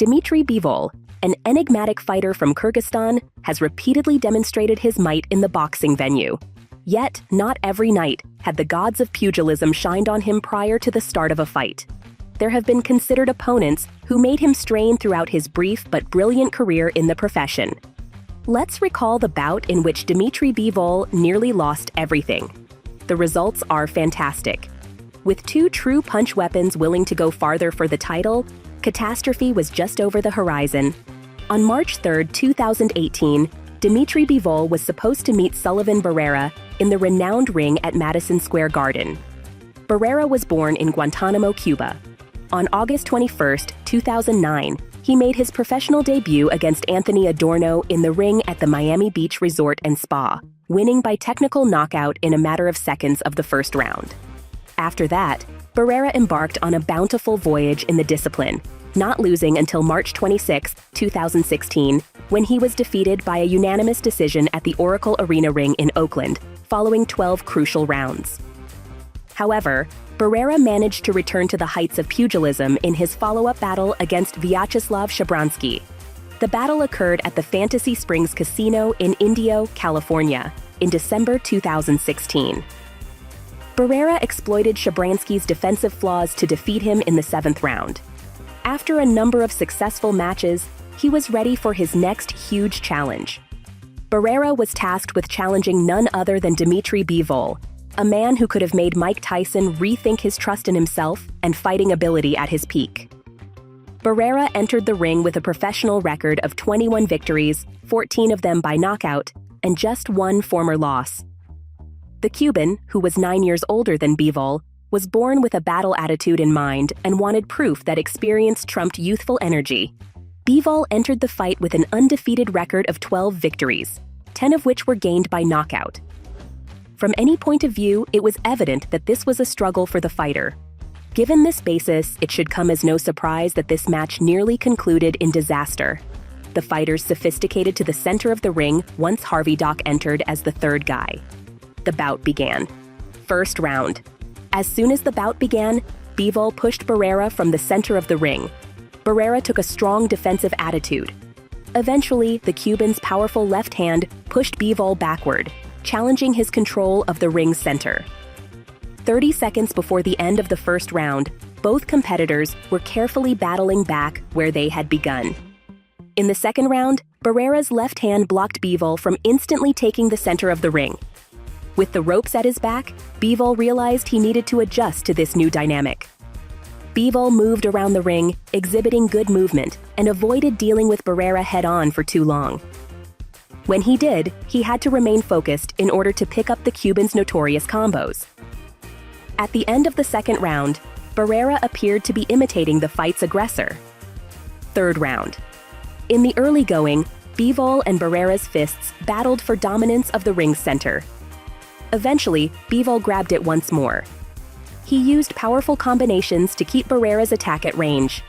Dmitry Bivol, an enigmatic fighter from Kyrgyzstan, has repeatedly demonstrated his might in the boxing venue. Yet, not every night had the gods of pugilism shined on him prior to the start of a fight. There have been considered opponents who made him strain throughout his brief but brilliant career in the profession. Let's recall the bout in which Dmitry Bivol nearly lost everything. The results are fantastic. With two true punch weapons willing to go farther for the title, catastrophe was just over the horizon. On March 3, 2018, Dmitry Bivol was supposed to meet Sullivan Barrera in the renowned ring at Madison Square Garden. Barrera was born in Guantanamo, Cuba. On August 21, 2009, he made his professional debut against Anthony Adorno in the ring at the Miami Beach Resort and Spa, winning by technical knockout in a matter of seconds of the first round. After that, Barrera embarked on a bountiful voyage in the discipline, not losing until March 26, 2016, when he was defeated by a unanimous decision at the Oracle Arena ring in Oakland, following 12 crucial rounds. However, Barrera managed to return to the heights of pugilism in his follow-up battle against Vyacheslav Shabransky. The battle occurred at the Fantasy Springs Casino in Indio, California, in December 2016. Barrera exploited Shabransky's defensive flaws to defeat him in the 7th round. After a number of successful matches, he was ready for his next huge challenge. Barrera was tasked with challenging none other than Dmitry Bivol, a man who could have made Mike Tyson rethink his trust in himself and fighting ability at his peak. Barrera entered the ring with a professional record of 21 victories, 14 of them by knockout, and just one former loss. The Cuban, who was 9 years older than Bivol, was born with a battle attitude in mind and wanted proof that experience trumped youthful energy. Bivol entered the fight with an undefeated record of 12 victories, 10 of which were gained by knockout. From any point of view, it was evident that this was a struggle for the fighter. Given this basis, it should come as no surprise that this match nearly concluded in disaster. The fighters sophisticated to the center of the ring once Harvey Doc entered as the third guy. The bout began. First round. As soon as the bout began, Bivol pushed Barrera from the center of the ring. Barrera took a strong defensive attitude. Eventually, the Cuban's powerful left hand pushed Bivol backward, challenging his control of the ring's center. 30 seconds before the end of the first round, both competitors were carefully battling back where they had begun. In the second round, Barrera's left hand blocked Bivol from instantly taking the center of the ring. With the ropes at his back, Bivol realized he needed to adjust to this new dynamic. Bivol moved around the ring, exhibiting good movement, and avoided dealing with Barrera head-on for too long. When he did, he had to remain focused in order to pick up the Cuban's notorious combos. At the end of the second round, Barrera appeared to be imitating the fight's aggressor. Third round. In the early going, Bivol and Barrera's fists battled for dominance of the ring's center. Eventually, Bivol grabbed it once more. He used powerful combinations to keep Barrera's attack at range.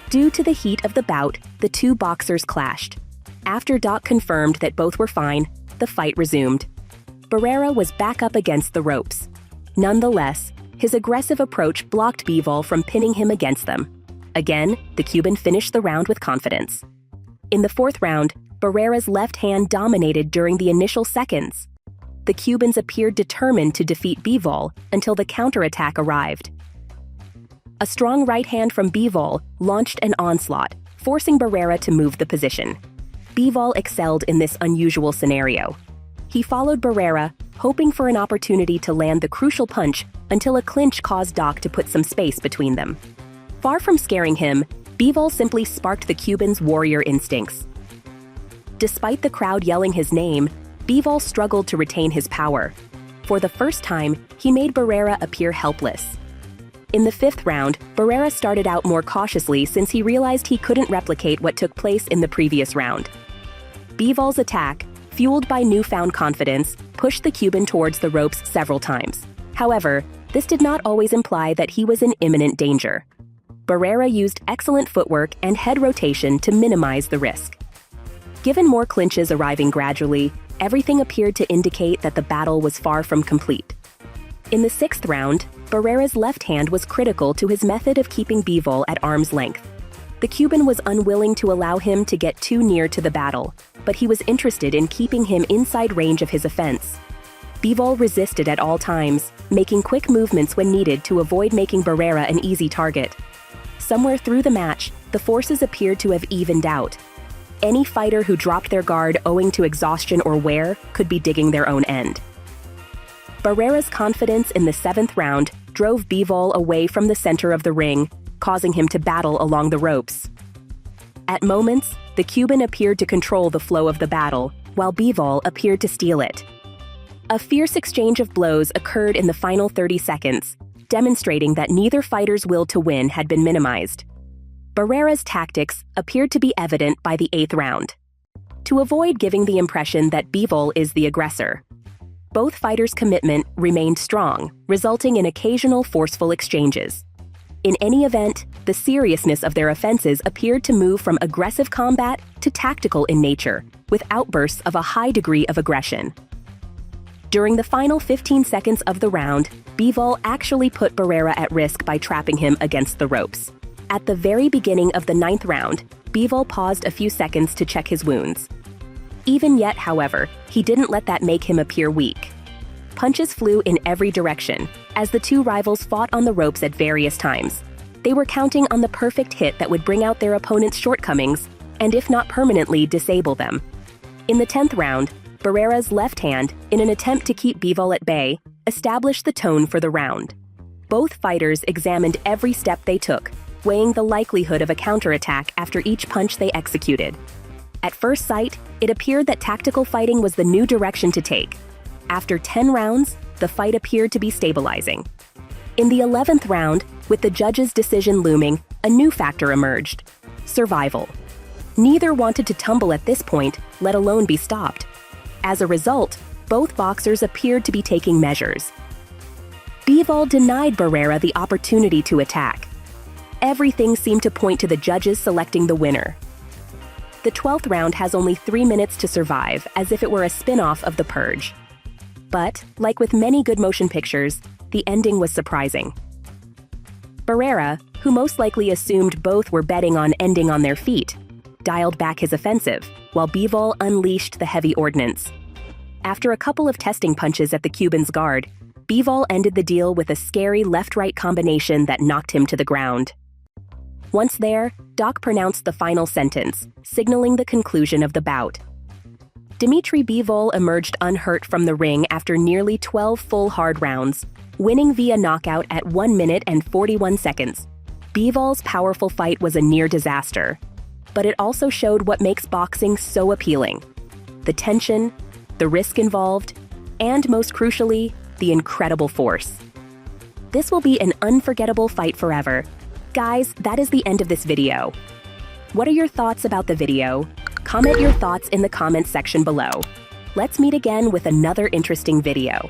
Due to the heat of the bout, the two boxers clashed. After Doc confirmed that both were fine, the fight resumed. Barrera was back up against the ropes. Nonetheless, his aggressive approach blocked Bivol from pinning him against them. Again, the Cuban finished the round with confidence. In the fourth round, Barrera's left hand dominated during the initial seconds. The Cubans appeared determined to defeat Bivol until the counterattack arrived. A strong right hand from Bivol launched an onslaught, forcing Barrera to move the position. Bivol excelled in this unusual scenario. He followed Barrera, hoping for an opportunity to land the crucial punch until a clinch caused Doc to put some space between them. Far from scaring him, Bivol simply sparked the Cuban's warrior instincts. Despite the crowd yelling his name, Bivol struggled to retain his power. For the first time, he made Barrera appear helpless. In the fifth round, Barrera started out more cautiously since he realized he couldn't replicate what took place in the previous round. Bivol's attack, fueled by newfound confidence, pushed the Cuban towards the ropes several times. However, this did not always imply that he was in imminent danger. Barrera used excellent footwork and head rotation to minimize the risk. Given more clinches arriving gradually, everything appeared to indicate that the battle was far from complete. In the sixth round, Barrera's left hand was critical to his method of keeping Bivol at arm's length. The Cuban was unwilling to allow him to get too near to the battle, but he was interested in keeping him inside range of his offense. Bivol resisted at all times, making quick movements when needed to avoid making Barrera an easy target. Somewhere through the match, the forces appeared to have evened out. Any fighter who dropped their guard owing to exhaustion or wear could be digging their own end. Barrera's confidence in the 7th round drove Bivol away from the center of the ring, causing him to battle along the ropes. At moments, the Cuban appeared to control the flow of the battle, while Bivol appeared to steal it. A fierce exchange of blows occurred in the final 30 seconds, demonstrating that neither fighter's will to win had been minimized. Barrera's tactics appeared to be evident by the 8th round. To avoid giving the impression that Bivol is the aggressor, both fighters' commitment remained strong, resulting in occasional forceful exchanges. In any event, the seriousness of their offenses appeared to move from aggressive combat to tactical in nature, with outbursts of a high degree of aggression. During the final 15 seconds of the round, Bivol actually put Barrera at risk by trapping him against the ropes. At the very beginning of the 9th round, Bivol paused a few seconds to check his wounds. Even yet, however, he didn't let that make him appear weak. Punches flew in every direction, as the two rivals fought on the ropes at various times. They were counting on the perfect hit that would bring out their opponent's shortcomings, and if not permanently, disable them. In the 10th round, Barrera's left hand, in an attempt to keep Bivol at bay, established the tone for the round. Both fighters examined every step they took, weighing the likelihood of a counterattack after each punch they executed. At first sight, it appeared that tactical fighting was the new direction to take. After 10 rounds, the fight appeared to be stabilizing. In the 11th round, with the judge's decision looming, a new factor emerged: survival. Neither wanted to tumble at this point, let alone be stopped. As a result, both boxers appeared to be taking measures. Bivol denied Barrera the opportunity to attack. Everything seemed to point to the judges selecting the winner. The 12th round has only 3 minutes to survive, as if it were a spin-off of The Purge. But, like with many good motion pictures, the ending was surprising. Barrera, who most likely assumed both were betting on ending on their feet, dialed back his offensive, while Bivol unleashed the heavy ordnance. After a couple of testing punches at the Cuban's guard, Bivol ended the deal with a scary left-right combination that knocked him to the ground. Once there, Doc pronounced the final sentence, signaling the conclusion of the bout. Dmitry Bivol emerged unhurt from the ring after nearly 12 full hard rounds, winning via knockout at 1 minute and 41 seconds. Bivol's powerful fight was a near disaster, but it also showed what makes boxing so appealing: the tension, the risk involved, and most crucially, the incredible force. This will be an unforgettable fight forever. Guys, that is the end of this video. What are your thoughts about the video? Comment your thoughts in the comments section below. Let's meet again with another interesting video.